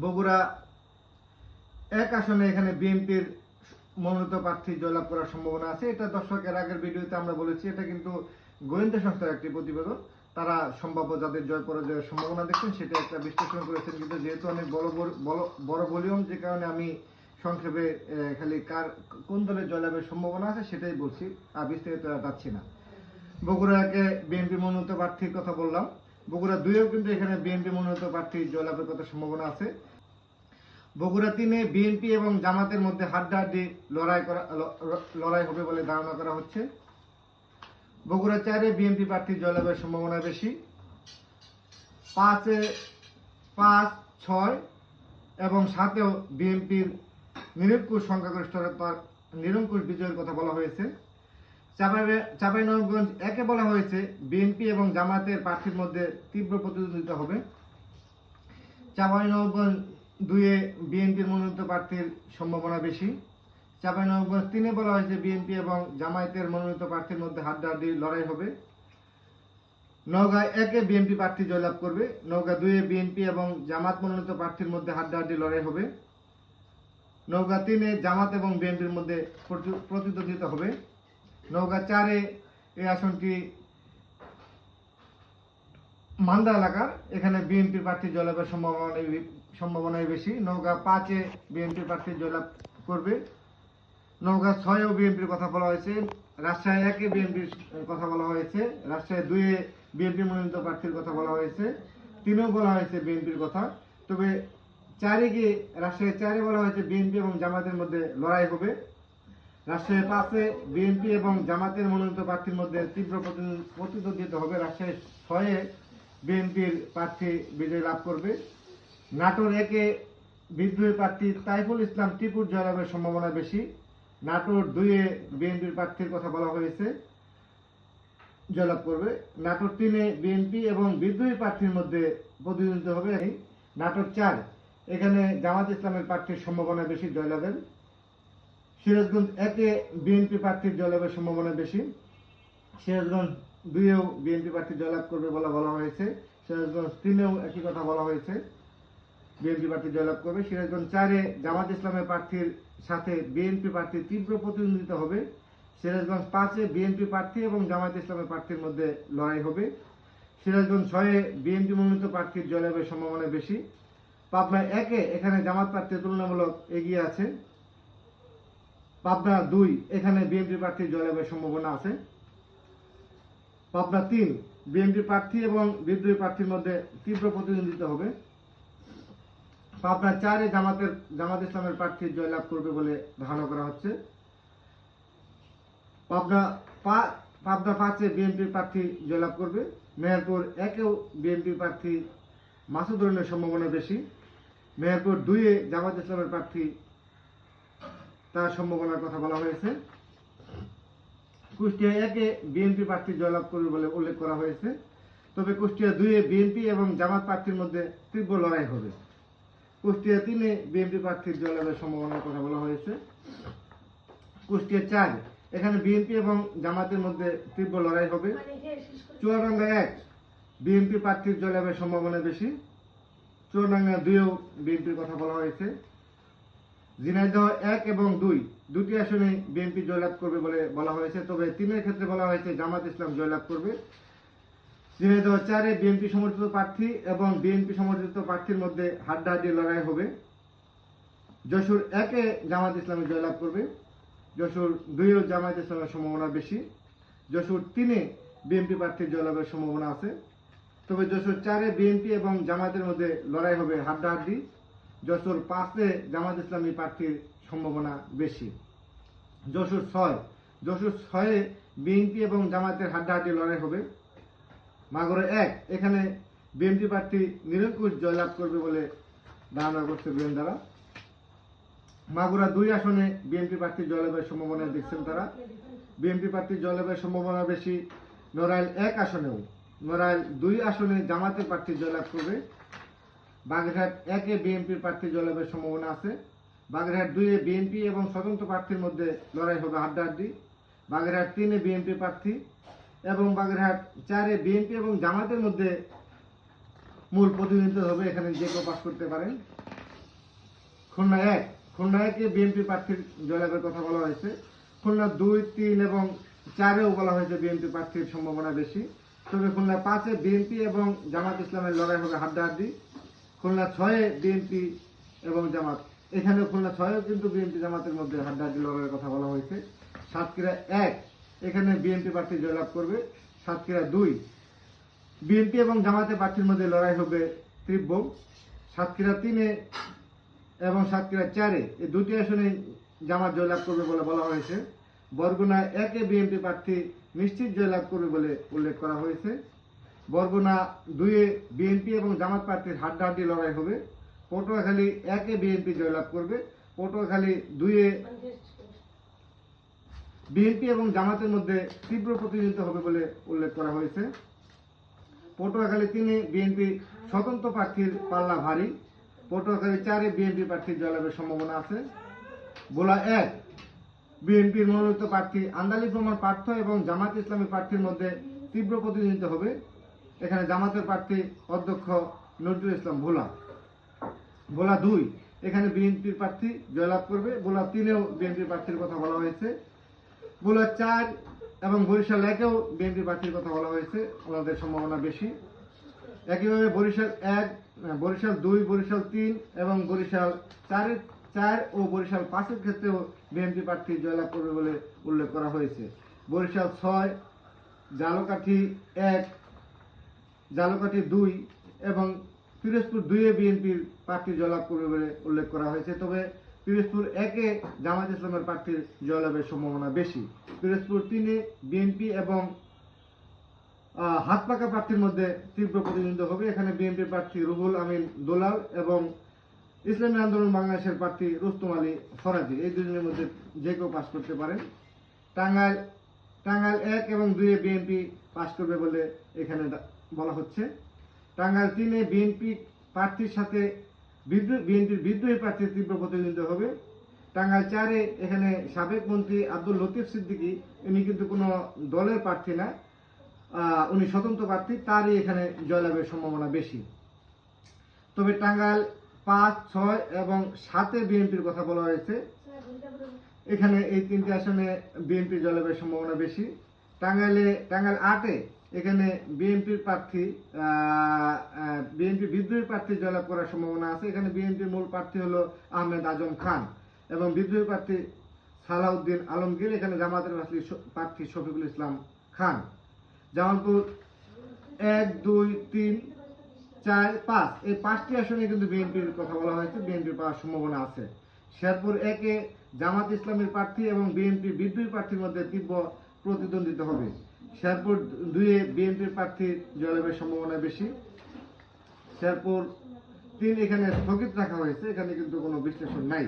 বগুড়া 1 আসনে এখানে বিএনপির মনোনীত প্রার্থী জয়লাভ করার সম্ভাবনা আছে। এটা দর্শকের আগের ভিডিওতে আমরা বলেছি, এটা কিন্তু গোয়েন্দা সংস্থার একটি প্রতিবেদন। তারা সম্ভাব্য যাদের জয় পরাজয়ের সম্ভাবনা দেখছেন সেটা একটা বিশ্লেষণ করেছেন, কিন্তু যেহেতু অনেক বড় ভলিউম, যে কারণে আমি সংক্ষেপে খালি কোন দলের জয়লাভের সম্ভাবনা আছে সেটাই বলছি, আর বিস্তারিত যাচ্ছি না। বগুড়া 1-এ বিএনপি মনোনীত প্রার্থীর কথা বললাম। বগুড়া 2-এও কিন্তু এখানে বিএনপি মনোনীত প্রার্থী জয়লাভের কথা সম্ভাবনা আছে। বগুড়া 3-এ বিএনপি এবং জামাতের মধ্যে হাড্ডাহাড্ডি লড়াই হবে বলে ধারণা করা হচ্ছে। বগুড়া 4-এ বিএনপি প্রার্থী জয়লাভের সম্ভাবনা বেশি। 5, 6 এবং 7-এও বিএনপির নিরঙ্কুশ সংখ্যাগরিষ্ঠতার নিরঙ্কুশ বিজয়ের কথা বলা হয়েছে। চাঁপাইনবাবগঞ্জ 1-এ বলা হয়েছে বিএনপি এবং জামাতের প্রার্থীর মধ্যে তীব্র প্রতিদ্বন্দ্বিতা হবে। চাঁপাইনবাবগঞ্জ 2-এ বিএনপির মনোনীত প্রার্থীর সম্ভাবনা বেশি। চাঁপাইনবাবগঞ্জ 3-এ বলা হয়েছে বিএনপি এবং জামায়াতের মনোনীত প্রার্থীর মধ্যে হাড্ডাহাড্ডি লড়াই হবে। নওগাঁ 1-এ বিএনপি প্রার্থী জয়লাভ করবে। নওগাঁ 2-এ বিএনপি এবং জামাত মনোনীত প্রার্থীর মধ্যে হাড্ডাহাড্ডি লড়াই হবে। নওগাঁ 3-এ জামাত এবং বিএনপির মধ্যে প্রতিদ্বন্দ্বিতা হবে। নওগাঁ 4-এ এই আসনটি মান্দা এলাকার, এখানে বিএনপি প্রার্থী জয়লাভের সম্ভাবনাই বেশি। নওগাঁ 5-এ বিএনপি প্রার্থী জয়লাভ করবে। নওগাঁ 6-এও বিএনপির কথা বলা হয়েছে। রাজশাহী 1-এ বিএনপির কথা বলা হয়েছে। রাজশাহী 2-এ বিএনপি মনোনীত প্রার্থীর কথা বলা হয়েছে। 3-এও বলা হয়েছে বিএনপির কথা। তবে 4-এ গিয়ে রাজশাহী 4-এ বলা হয়েছে বিএনপি এবং জামাতের মধ্যে লড়াই হবে। রাজশাহী 5-এ বিএনপি এবং জামাতের মনোনীত প্রার্থীর মধ্যে তীব্র প্রতিদ্বন্দ্বিতা হবে। রাজশাহী 6-এ বিএনপির প্রার্থী বিজয় লাভ করবে। নাটোর 1-এ বিদ্রোহী প্রার্থী তাইফুল ইসলাম টিপুর জয়লাভের সম্ভাবনা বেশি। নাটোর 2-এ বিএনপির প্রার্থীর কথা বলা হয়েছে, জয়লাভ করবে। নাটোর 3-এ বিএনপি এবং বিদ্রোহী প্রার্থীর মধ্যে প্রতিদ্বন্দ্বিতা হবে। নাটোর 4, এখানে জামাত ইসলামের প্রার্থীর সম্ভাবনা বেশি জয়লাভের। সিরাজগঞ্জ 1-এ বিএনপি প্রার্থীর জয়লাভের সম্ভাবনা বেশি। সিরাজগঞ্জ 2-এও বিএনপি প্রার্থী জয়লাভ করবে বলা হয়েছে। সিরাজগঞ্জ 3-এও একই কথা বলা হয়েছে, বিএনপি প্রার্থী জয়লাভ করবে। সিরাজগঞ্জ 4-এ জামাত ইসলামের প্রার্থীর সাথে বিএনপি প্রার্থীর তীব্র প্রতিদ্বন্দ্বিতা হবে। সিরাজগঞ্জ 5-এ বিএনপি প্রার্থী এবং জামাত ইসলামের প্রার্থীর মধ্যে লড়াই হবে। সিরাজগঞ্জ 6-এ বিএনপি মনোনীত প্রার্থীর জয়লাভের সম্ভাবনা বেশি। পাবনা 1-এ এখানে জামাত প্রার্থী তুলনামূলক এগিয়ে আছে। পাবনা 2, এখানে বিএনপি প্রার্থীর জয়লাভের সম্ভাবনা আছে। পাবনা 3, বিএনপি প্রার্থী এবং বিদ্রোহী প্রার্থীর মধ্যে তীব্র প্রতিদ্বন্দ্বিতা হবে। পাবনা 4-এ জামাত ইসলামের প্রার্থী জয়লাভ করবে বলে ধারণা করা হচ্ছে। পাবনা 5-এ বিএনপির প্রার্থী জয়লাভ করবে। মেহেরপুর 1-এও বিএনপি প্রার্থী মাসুদ রহমানের সম্ভাবনা বেশি। মেহেরপুর 2-এ জামাত ইসলামের প্রার্থী তার সম্ভাবনার কথা বলা হয়েছে। কুষ্টিয়া 1-এ বিএনপি প্রার্থী জয়লাভ করবে বলে উল্লেখ করা হয়েছে। তবে কুষ্টিয়া 2-এ বিএনপি এবং জামাত প্রার্থীর মধ্যে তীব্র লড়াই হবে। কুষ্টিয়া 3-এ বিএনপি প্রার্থীর জয়লাভের সম্ভাবনার কথা বলা হয়েছে। কুষ্টিয়া 4, এখানে বিএনপি এবং জামাতের মধ্যে তীব্র লড়াই হবে। চুয়াডাঙ্গা 1, বিএনপি প্রার্থীর জয়লাভের সম্ভাবনা বেশি। চুয়াডাঙ্গা 2-এও বিএনপির কথা বলা হয়েছে। ঝিনাইদহ 1 এবং 2, দুটি আসনে বিএনপি জয়লাভ করবে বলে বলা হয়েছে। তবে 3-এর ক্ষেত্রে বলা হয়েছে জামাত ইসলাম জয়লাভ করবে। ঝিনাইদহ 4-এ বিএনপি সমর্থিত প্রার্থী এবং বিএনপি সমর্থিত প্রার্থীর মধ্যে হাড্ডাহাড্ডি লড়াই হবে। যশোর 1-এ জামাত ইসলামী জয়লাভ করবে। যশোর 2-এও জামাত ইসলামের সম্ভাবনা বেশি। যশোর 3-এ বিএনপি প্রার্থীর জয়লাভের সম্ভাবনা আছে। তবে যশোর 4-এ বিএনপি এবং জামাতের মধ্যে লড়াই হবে হাড্ডাহাড্ডি। যশোর 5-এ জামাত ইসলামী প্রার্থীর সম্ভাবনা বেশি। যশোর 6-এ বিএনপি এবং জামাতের হাড্ডাহাড্ডি লড়াই হবে। মাগুরা 1, এখানে বিএনপি প্রার্থী নিরঙ্কুশ জয়লাভ করবে বলে ধারণা করছে গোয়েন্দারা। মাগুরা 2 আসনে বিএনপি প্রার্থী জয়লাভের সম্ভাবনা দেখছেন তারা। বিএনপি প্রার্থী জয়লাভের সম্ভাবনা বেশি। নড়াইল 1 আসনেও, নড়াইল 2 আসনে জামাতের প্রার্থী জয়লাভ করবে। বাগেরহাট 1-এ বিএনপির প্রার্থী জয়লাভের সম্ভাবনা আছে। বাগেরহাট 2-এ বিএনপি এবং স্বতন্ত্র প্রার্থীর মধ্যে লড়াই হবে হাড্ডাহাড্ডি। বাগেরহাট 3-এ বিএনপি প্রার্থী এবং বাগেরহাট 4-এ বিএনপি এবং জামাতের মধ্যে মূল প্রতিদ্বন্দ্বিতা হবে। এখানে যে কেউ পাস করতে পারেন। খুলনা 1 এ বিএনপি প্রার্থীর জয়লাভের কথা বলা হয়েছে। খুলনা 2, 3 এবং 4-এও বলা হয়েছে বিএনপি প্রার্থীর সম্ভাবনা বেশি। তবে খুলনা 5-এ বিএনপি এবং জামাত ইসলামের লড়াই হবে হাড্ডাহাড্ডি। খুলনা 6-এ বিএনপি এবং জামাত, এখানে খুলনা 6-এও কিন্তু বিএনপি জামাতের মধ্যে হাড্ডাহাড্ডি লড়াইয়ের কথা বলা হয়েছে। সাতক্ষীরা 1, এখানে বিএনপি প্রার্থী জয়লাভ করবে। সাতক্ষীরা 2, বিএনপি এবং জামাতের প্রার্থীর মধ্যে লড়াই হবে তীব্র। সাতক্ষীরা 3-এ এবং সাতক্ষীরা 4-এ, এই দুটি আসনে জামাত জয়লাভ করবে বলে বলা হয়েছে। বরগুনা 1-এ বিএনপি প্রার্থী নিশ্চিত জয়লাভ করবে বলে উল্লেখ করা হয়েছে। বরগুনা 2-এ বিএনপি এবং জামাত প্রার্থীর হাড্ডাহাড্ডি লড়াই হবে। পটুয়াখালী 1-এ বিএনপি জয়লাভ করবে। পটুয়াখালী 2-এ বিএনপি এবং জামাতের মধ্যে তীব্র প্রতিদ্বন্দ্বিতা হবে বলে উল্লেখ করা হয়েছে। পটুয়াখালী 3-এ বিএনপি স্বতন্ত্র প্রার্থীর পাল্লা ভারী। পটুয়াখালী 4-এ বিএনপি প্রার্থীর জয়লাভের সম্ভাবনা আছে। ভোলা 1, বিএনপির মনোনীত প্রার্থী আন্দালিব রহমান পার্থ এবং জামাত ইসলামী প্রার্থীর মধ্যে তীব্র প্রতিদ্বন্দ্বিতা হবে। এখানে জামাতের প্রার্থী অধ্যক্ষ নজরুল ইসলাম ভোলা। ভোলা 2, এখানে বিএনপির প্রার্থী জয়লাভ করবে। ভোলা 3-এও বিএনপির প্রার্থীর কথা বলা হয়েছে। ভোলা 4 এবং বরিশাল 1-এও বিএনপি প্রার্থীর কথা বলা হয়েছে, ওনাদের সম্ভাবনা বেশি। একইভাবে বরিশাল 1, বরিশাল 2, বরিশাল 3 এবং বরিশাল 4 ও বরিশাল 5-এর ক্ষেত্রেও বিএনপি প্রার্থী জয়লাভ করবে বলে উল্লেখ করা হয়েছে। বরিশাল 6, ঝালকাঠি 1, ঝালকাঠি 2 এবং পিরোজপুর 2-এ বিএনপির প্রার্থী জয়লাভ করবে বলে উল্লেখ করা হয়েছে। তবে পিরোজপুর 1-এ জামাত ইসলামের প্রার্থীর জয়লাভের সম্ভাবনা বেশি। পিরোজপুর 3-এ বিএনপি এবং হাতপাকা প্রার্থীর মধ্যে তীব্র প্রতিদ্বন্দ্বিতা হবে। এখানে বিএনপি প্রার্থী রুহুল আমিন দুলাল এবং ইসলামী আন্দোলন বাংলাদেশের প্রার্থী রুস্তম আলী ফরাজি, এই দুজনের মধ্যে যে কেউ পাস করতে পারেন। টাঙ্গাইল 1 এবং 2-এ বিএনপি পাস করবে বলে এখানে বলা হচ্ছে। টাঙ্গাইল 3-এ বিএনপি প্রার্থীর সাথে বিএনপির বিদ্রোহী প্রার্থীর তীব্র প্রতিদ্বন্দ্বিতা হবে। টাঙ্গাইল 4-এ এখানে সাবেক মন্ত্রী আব্দুল লতিফ সিদ্দিকী, উনি কিন্তু কোনো দলের প্রার্থী না, উনি স্বতন্ত্র প্রার্থী, তারই এখানে জয়লাভের সম্ভাবনা বেশি। তবে টাঙ্গাইল 5, 6 এবং 7-এ বিএনপির কথা বলা হয়েছে। এখানে এই 3টি আসনে বিএনপির জয়লাভের সম্ভাবনা বেশি। টাঙ্গাইল 8-এ এখানে বিএনপির প্রার্থী বিএনপি বিদ্রোহী প্রার্থী জয়লাভ করার সম্ভাবনা আছে। এখানে বিএনপির মূল প্রার্থী হলো আহমেদ আজম খান এবং বিদ্রোহী প্রার্থী সালাউদ্দিন আলমগীর। এখানে জামাতের প্রার্থী শফিকুল ইসলাম খান। জামালপুর 1, 2, 3, 4, 5, এই 5টি আসনে কিন্তু বিএনপির কথা বলা হয়েছে, বিএনপির পাওয়ার সম্ভাবনা আছে। শেরপুর 1-এ জামাত ইসলামের প্রার্থী এবং বিএনপি বিদ্রোহী প্রার্থীর মধ্যে তীব্র প্রতিদ্বন্দ্বিতা হবে। শেরপুর 2-এ বিএনপির প্রার্থীর জয়লাভের সম্ভাবনা বেশি। শেরপুর 3 এখানে স্থগিত রাখা হয়েছে, এখানে কিন্তু কোনো বিশ্লেষণ নাই।